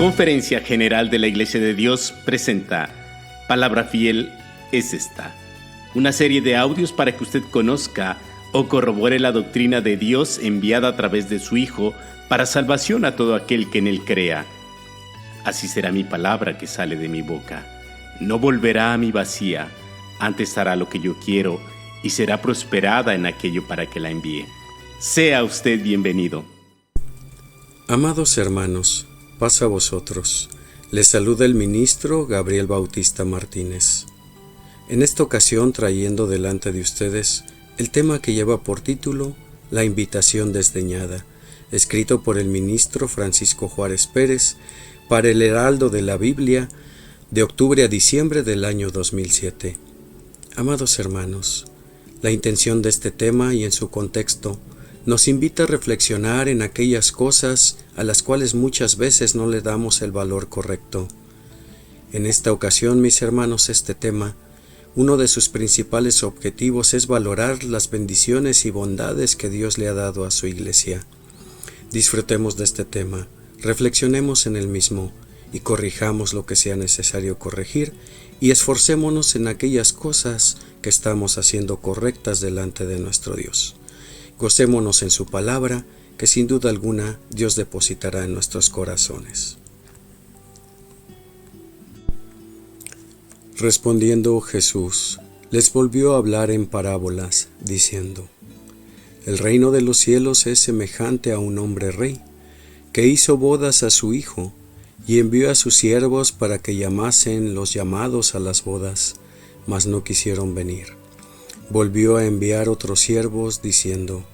Conferencia General de la Iglesia de Dios presenta Palabra Fiel es esta, una serie de audios para que usted conozca o corrobore la doctrina de Dios enviada a través de su Hijo para salvación a todo aquel que en Él crea. Así será mi palabra que sale de mi boca. No volverá a mí vacía, antes hará lo que yo quiero y será prosperada en aquello para que la envíe. Sea usted bienvenido. Amados hermanos, paz a vosotros. Les saluda el ministro Gabriel Bautista Martínez. En esta ocasión trayendo delante de ustedes el tema que lleva por título La invitación desdeñada, escrito por el ministro Francisco Juárez Pérez para el Heraldo de la Biblia de octubre a diciembre del año 2007. Amados hermanos, la intención de este tema y en su contexto nos invita a reflexionar en aquellas cosas a las cuales muchas veces no le damos el valor correcto. En esta ocasión, mis hermanos, este tema, uno de sus principales objetivos es valorar las bendiciones y bondades que Dios le ha dado a su iglesia. Disfrutemos de este tema, reflexionemos en el mismo y corrijamos lo que sea necesario corregir y esforcémonos en aquellas cosas que estamos haciendo correctas delante de nuestro Dios. Gocémonos en su palabra, que sin duda alguna Dios depositará en nuestros corazones. Respondiendo Jesús, les volvió a hablar en parábolas, diciendo: El reino de los cielos es semejante a un hombre rey, que hizo bodas a su hijo, y envió a sus siervos para que llamasen los llamados a las bodas, mas no quisieron venir. Volvió a enviar otros siervos, diciendo: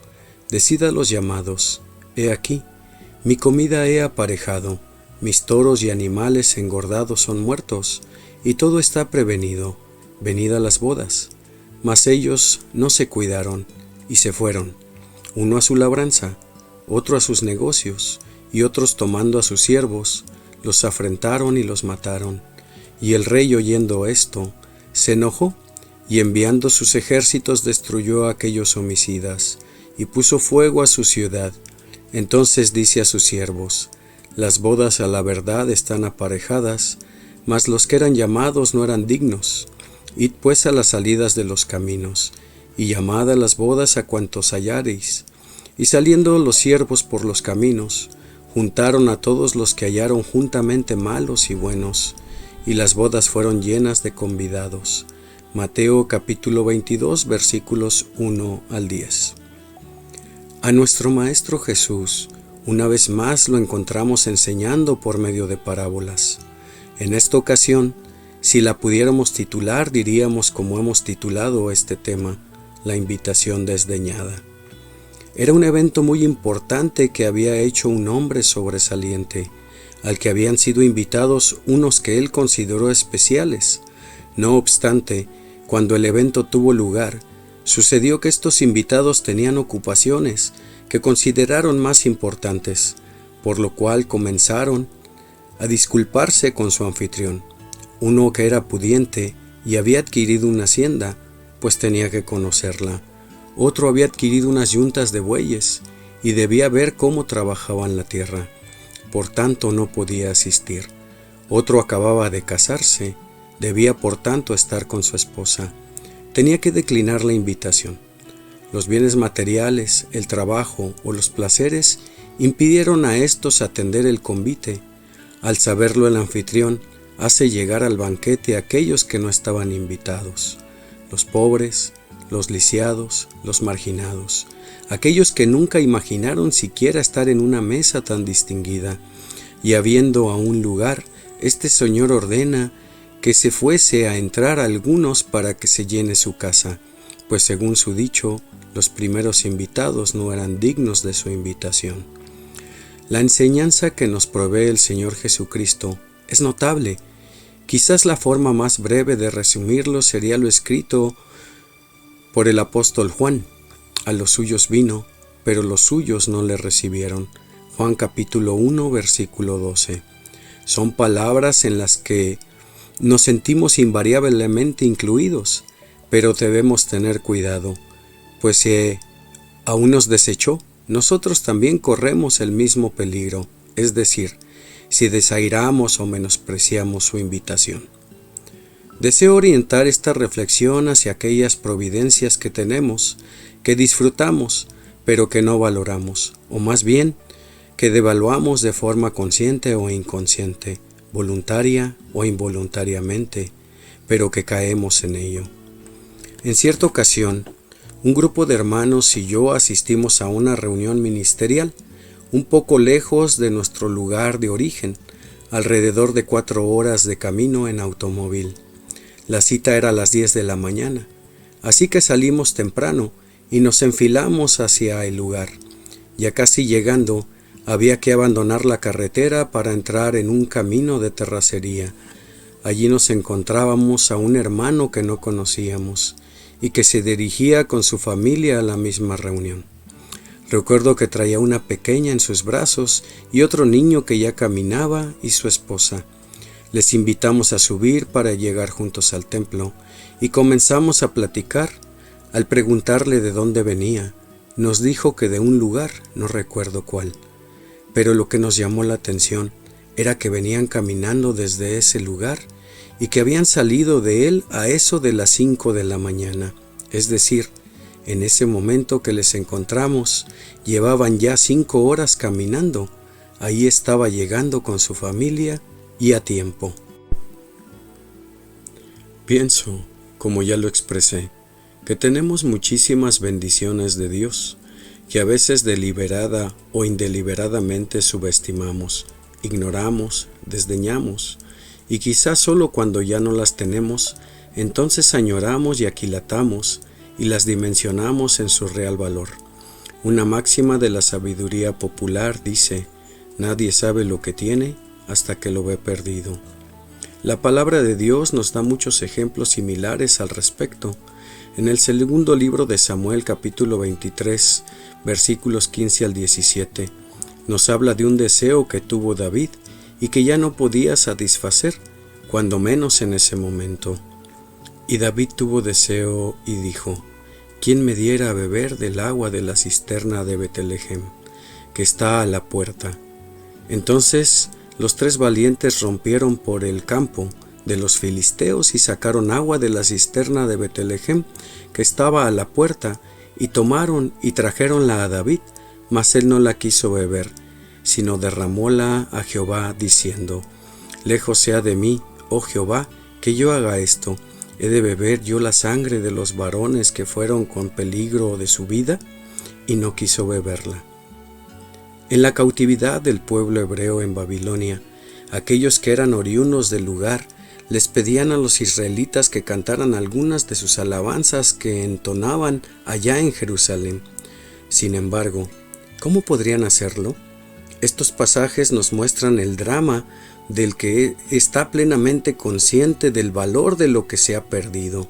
Decid a los llamados: He aquí, mi comida he aparejado, mis toros y animales engordados son muertos, y todo está prevenido, venid a las bodas. Mas ellos no se cuidaron, y se fueron, uno a su labranza, otro a sus negocios, y otros tomando a sus siervos, los afrentaron y los mataron. Y el rey, oyendo esto, se enojó, y enviando sus ejércitos destruyó a aquellos homicidas, y puso fuego a su ciudad. Entonces dice a sus siervos: Las bodas a la verdad están aparejadas, mas los que eran llamados no eran dignos. Id pues a las salidas de los caminos, y llamad a las bodas a cuantos hallareis. Y saliendo los siervos por los caminos, juntaron a todos los que hallaron juntamente malos y buenos, y las bodas fueron llenas de convidados. Mateo capítulo 22, versículos 1 al 10. A nuestro Maestro Jesús, una vez más lo encontramos enseñando por medio de parábolas. En esta ocasión, si la pudiéramos titular, diríamos como hemos titulado este tema, La invitación desdeñada. Era un evento muy importante que había hecho un hombre sobresaliente, al que habían sido invitados unos que él consideró especiales. No obstante, cuando el evento tuvo lugar, sucedió que estos invitados tenían ocupaciones que consideraron más importantes, por lo cual comenzaron a disculparse con su anfitrión. Uno que era pudiente y había adquirido una hacienda, pues tenía que conocerla. Otro había adquirido unas yuntas de bueyes y debía ver cómo trabajaban la tierra, por tanto no podía asistir. Otro acababa de casarse, debía por tanto estar con su esposa. Tenía que declinar la invitación. Los bienes materiales, el trabajo o los placeres impidieron a estos atender el convite. Al saberlo el anfitrión, hace llegar al banquete a aquellos que no estaban invitados: los pobres, los lisiados, los marginados, aquellos que nunca imaginaron siquiera estar en una mesa tan distinguida. Y habiendo aún lugar, este señor ordena que se fuese a entrar algunos para que se llene su casa, pues según su dicho, los primeros invitados no eran dignos de su invitación. La enseñanza que nos provee el Señor Jesucristo es notable. Quizás la forma más breve de resumirlo sería lo escrito por el apóstol Juan: A los suyos vino, pero los suyos no le recibieron. Juan capítulo 1, versículo 12. Son palabras en las que nos sentimos invariablemente incluidos, pero debemos tener cuidado, pues si a unos desechó, nosotros también corremos el mismo peligro, es decir, si desairamos o menospreciamos su invitación. Deseo orientar esta reflexión hacia aquellas providencias que tenemos, que disfrutamos, pero que no valoramos, o más bien, que devaluamos de forma consciente o inconsciente, voluntaria o involuntariamente, pero que caemos en ello. En cierta ocasión, un grupo de hermanos y yo asistimos a una reunión ministerial, un poco lejos de nuestro lugar de origen, alrededor de 4 horas de camino en automóvil. La cita era a las 10 de la mañana, así que salimos temprano y nos enfilamos hacia el lugar. Ya casi llegando, había que abandonar la carretera para entrar en un camino de terracería. Allí nos encontrábamos a un hermano que no conocíamos y que se dirigía con su familia a la misma reunión. Recuerdo que traía una pequeña en sus brazos y otro niño que ya caminaba y su esposa. Les invitamos a subir para llegar juntos al templo y comenzamos a platicar. Al preguntarle de dónde venía, nos dijo que de un lugar, no recuerdo cuál, pero lo que nos llamó la atención era que venían caminando desde ese lugar y que habían salido de él a eso de las 5 de la mañana, es decir, en ese momento que les encontramos, llevaban ya 5 horas caminando. Ahí estaba llegando con su familia y a tiempo. Pienso, como ya lo expresé, que tenemos muchísimas bendiciones de Dios, que a veces deliberada o indeliberadamente subestimamos, ignoramos, desdeñamos, y quizás solo cuando ya no las tenemos, entonces añoramos y aquilatamos y las dimensionamos en su real valor. Una máxima de la sabiduría popular dice: nadie sabe lo que tiene hasta que lo ve perdido. La palabra de Dios nos da muchos ejemplos similares al respecto. En el segundo libro de Samuel, capítulo 23, versículos 15 al 17, nos habla de un deseo que tuvo David y que ya no podía satisfacer, cuando menos en ese momento. Y David tuvo deseo y dijo: ¿quién me diera a beber del agua de la cisterna de Betlehem, que está a la puerta? Entonces los 3 valientes rompieron por el campo de los filisteos y sacaron agua de la cisterna de Betlehem, que estaba a la puerta, y tomaron y trajeronla a David, mas él no la quiso beber, sino derramóla a Jehová, diciendo: lejos sea de mí, oh Jehová, que yo haga esto. ¿He de beber yo la sangre de los varones que fueron con peligro de su vida? Y no quiso beberla. En la cautividad del pueblo hebreo en Babilonia, aquellos que eran oriundos del lugar les pedían a los israelitas que cantaran algunas de sus alabanzas que entonaban allá en Jerusalén. Sin embargo, ¿cómo podrían hacerlo? Estos pasajes nos muestran el drama del que está plenamente consciente del valor de lo que se ha perdido.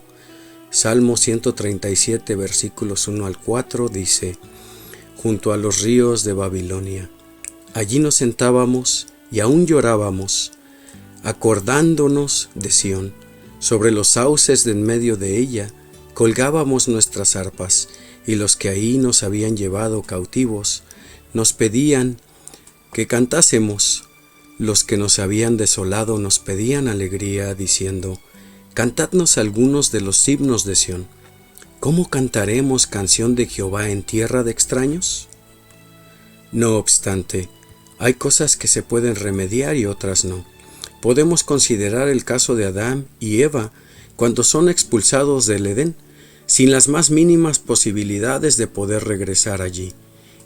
Salmo 137, versículos 1 al 4 dice: junto a los ríos de Babilonia, allí nos sentábamos y aún llorábamos, acordándonos de Sión. Sobre los sauces de en medio de ella colgábamos nuestras arpas, y los que ahí nos habían llevado cautivos nos pedían que cantásemos. Los que nos habían desolado nos pedían alegría, diciendo: cantadnos algunos de los himnos de Sión. ¿Cómo cantaremos canción de Jehová en tierra de extraños? No obstante, hay cosas que se pueden remediar y otras no. Podemos considerar el caso de Adán y Eva cuando son expulsados del Edén, sin las más mínimas posibilidades de poder regresar allí.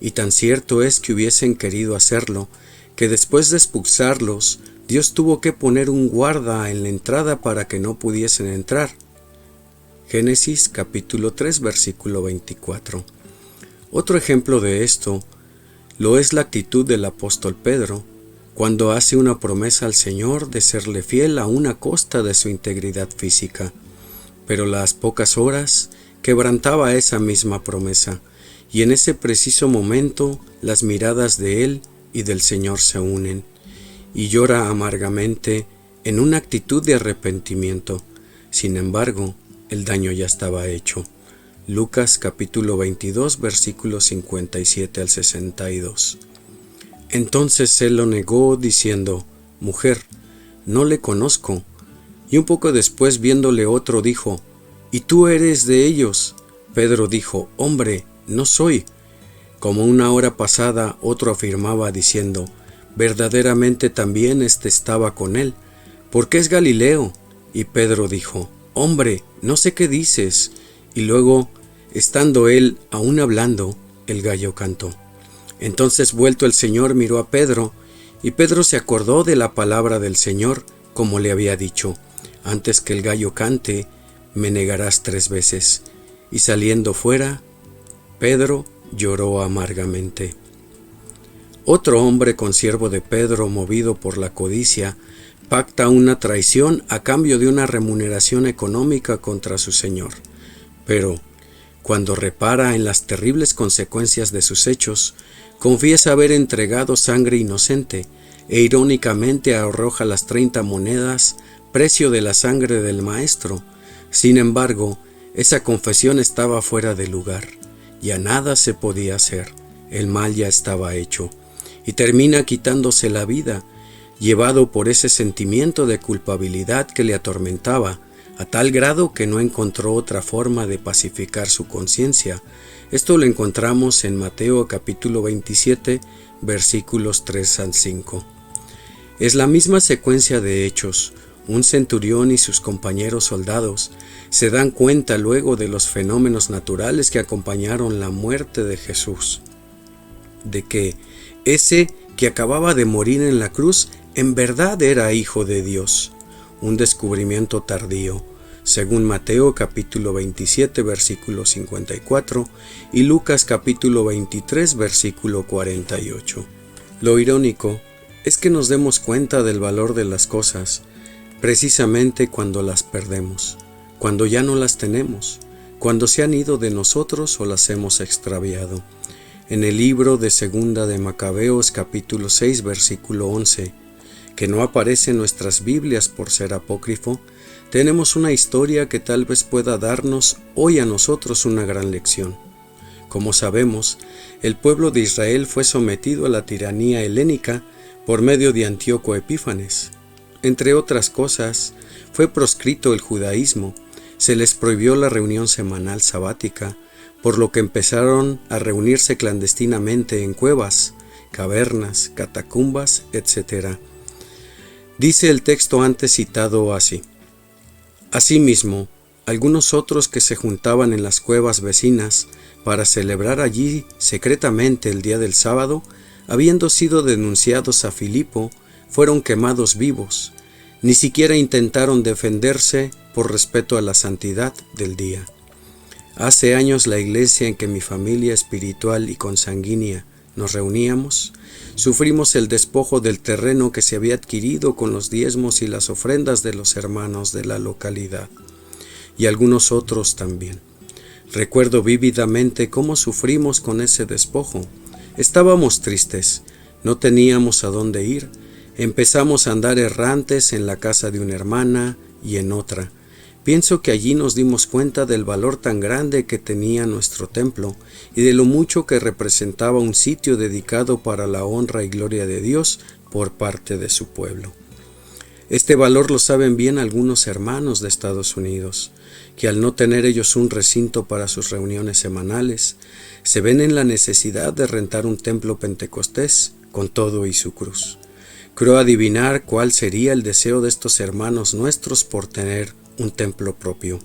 Y tan cierto es que hubiesen querido hacerlo, que después de expulsarlos, Dios tuvo que poner un guarda en la entrada para que no pudiesen entrar. Génesis capítulo 3, versículo 24. Otro ejemplo de esto lo es la actitud del apóstol Pedro, cuando hace una promesa al Señor de serle fiel aún a costa de su integridad física. Pero las pocas horas quebrantaba esa misma promesa, y en ese preciso momento las miradas de él y del Señor se unen, y llora amargamente en una actitud de arrepentimiento. Sin embargo, el daño ya estaba hecho. Lucas capítulo 22, versículos 57 al 62. Entonces él lo negó, diciendo: Mujer, no le conozco. Y un poco después, viéndole otro, dijo, ¿y tú eres de ellos? Pedro dijo, Hombre, no soy. Como una hora pasada, otro afirmaba diciendo, verdaderamente también estaba con él, porque es Galileo. Y Pedro dijo, Hombre, no sé qué dices. Y luego, estando él aún hablando, el gallo cantó. Entonces vuelto el Señor miró a Pedro, y Pedro se acordó de la palabra del Señor, como le había dicho, antes que el gallo cante, me negarás 3 veces. Y saliendo fuera, Pedro lloró amargamente. Otro hombre, consiervo de Pedro, movido por la codicia, pacta una traición a cambio de una remuneración económica contra su señor. Pero, cuando repara en las terribles consecuencias de sus hechos, confiesa haber entregado sangre inocente e irónicamente arroja las 30 monedas, precio de la sangre del maestro. Sin embargo, esa confesión estaba fuera de lugar. Ya nada se podía hacer. El mal ya estaba hecho. Y termina quitándose la vida, llevado por ese sentimiento de culpabilidad que le atormentaba, a tal grado que no encontró otra forma de pacificar su conciencia. Esto lo encontramos en Mateo capítulo 27, versículos 3 al 5. Es la misma secuencia de hechos. Un centurión y sus compañeros soldados se dan cuenta luego de los fenómenos naturales que acompañaron la muerte de Jesús, de que ese que acababa de morir en la cruz en verdad era Hijo de Dios, un descubrimiento tardío, según Mateo capítulo 27 versículo 54 y Lucas capítulo 23 versículo 48. Lo irónico es que nos demos cuenta del valor de las cosas precisamente cuando las perdemos, cuando ya no las tenemos, cuando se han ido de nosotros o las hemos extraviado. En el libro de Segunda de Macabeos capítulo 6 versículo 11, que no aparece en nuestras Biblias por ser apócrifo, tenemos una historia que tal vez pueda darnos hoy a nosotros una gran lección. Como sabemos, el pueblo de Israel fue sometido a la tiranía helénica por medio de Antíoco Epífanes. Entre otras cosas, fue proscrito el judaísmo, se les prohibió la reunión semanal sabática, por lo que empezaron a reunirse clandestinamente en cuevas, cavernas, catacumbas, etc. Dice el texto antes citado así: Asimismo, algunos otros que se juntaban en las cuevas vecinas para celebrar allí secretamente el día del sábado, habiendo sido denunciados a Filipo, fueron quemados vivos. Ni siquiera intentaron defenderse por respeto a la santidad del día. Hace años la iglesia en que mi familia espiritual y consanguínea nos reuníamos, sufrimos el despojo del terreno que se había adquirido con los diezmos y las ofrendas de los hermanos de la localidad, y algunos otros también. Recuerdo vívidamente cómo sufrimos con ese despojo. Estábamos tristes, no teníamos a dónde ir, empezamos a andar errantes en la casa de una hermana y en otra. Pienso que allí nos dimos cuenta del valor tan grande que tenía nuestro templo y de lo mucho que representaba un sitio dedicado para la honra y gloria de Dios por parte de su pueblo. Este valor lo saben bien algunos hermanos de Estados Unidos, que al no tener ellos un recinto para sus reuniones semanales, se ven en la necesidad de rentar un templo pentecostés con todo y su cruz. Creo adivinar cuál sería el deseo de estos hermanos nuestros por tener un templo propio.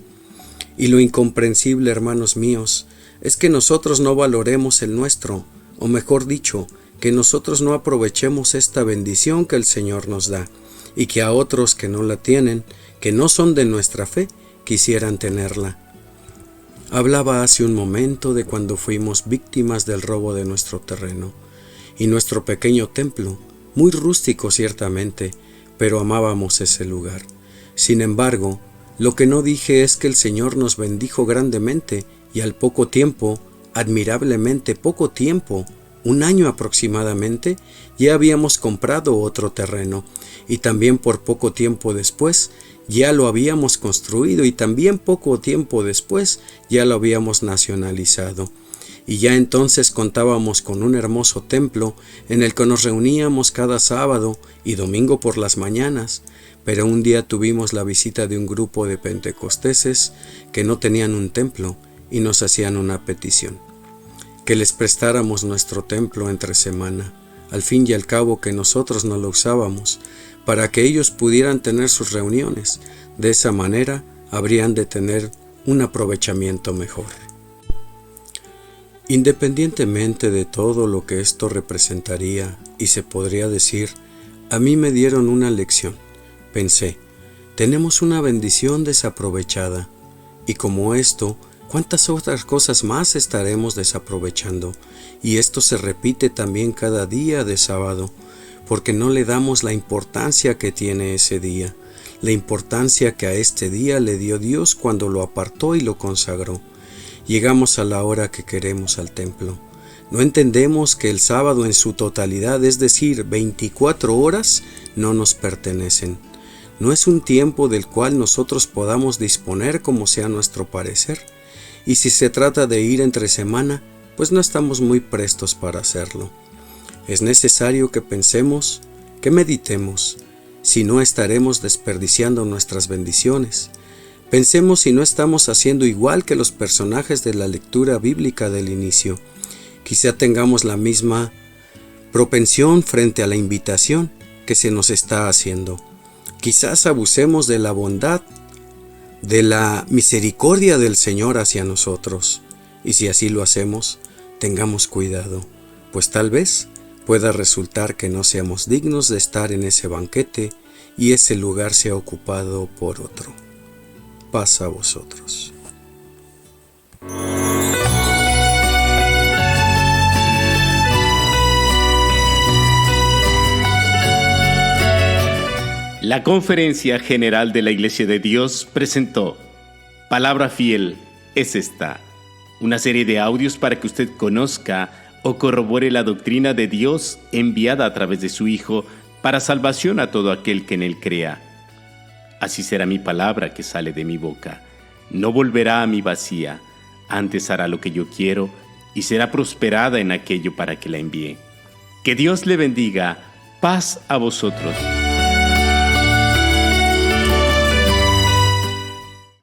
Y lo incomprensible, hermanos míos, es que nosotros no valoremos el nuestro, o mejor dicho, que nosotros no aprovechemos esta bendición que el Señor nos da, y que a otros que no la tienen, que no son de nuestra fe, quisieran tenerla. Hablaba hace un momento de cuando fuimos víctimas del robo de nuestro terreno, y nuestro pequeño templo, muy rústico ciertamente, pero amábamos ese lugar. Sin embargo, lo que no dije es que el Señor nos bendijo grandemente y al poco tiempo, admirablemente poco tiempo, 1 año aproximadamente, ya habíamos comprado otro terreno y también por poco tiempo después ya lo habíamos construido y también poco tiempo después ya lo habíamos nacionalizado. y ya entonces contábamos con un hermoso templo en el que nos reuníamos cada sábado y domingo por las mañanas, pero un día tuvimos la visita de un grupo de pentecosteses que no tenían un templo y nos hacían una petición: que les prestáramos nuestro templo entre semana, al fin y al cabo que nosotros no lo usábamos, para que ellos pudieran tener sus reuniones. De esa manera habrían de tener un aprovechamiento mejor. Independientemente de todo lo que esto representaría, y se podría decir, a mí me dieron una lección. Pensé, tenemos una bendición desaprovechada, y como esto, ¿cuántas otras cosas más estaremos desaprovechando? Y esto se repite también cada día de sábado, porque no le damos la importancia que tiene ese día, la importancia que a este día le dio Dios cuando lo apartó y lo consagró. Llegamos a la hora que queremos al templo. No entendemos que el sábado en su totalidad, es decir, 24 horas, no nos pertenecen. No es un tiempo del cual nosotros podamos disponer como sea nuestro parecer. Y si se trata de ir entre semana, pues no estamos muy prestos para hacerlo. Es necesario que pensemos, que meditemos, si no estaremos desperdiciando nuestras bendiciones. Pensemos si no estamos haciendo igual que los personajes de la lectura bíblica del inicio. Quizá tengamos la misma propensión frente a la invitación que se nos está haciendo. Quizás abusemos de la bondad, de la misericordia del Señor hacia nosotros. Y si así lo hacemos, tengamos cuidado, pues tal vez pueda resultar que no seamos dignos de estar en ese banquete y ese lugar sea ocupado por otro. Paz a vosotros. La Conferencia General de la Iglesia de Dios presentó Palabra Fiel es esta, una serie de audios para que usted conozca o corrobore la doctrina de Dios enviada a través de su Hijo para salvación a todo aquel que en Él crea. Así será mi palabra que sale de mi boca. No volverá a mí vacía, antes hará lo que yo quiero y será prosperada en aquello para que la envíe. Que Dios le bendiga. Paz a vosotros.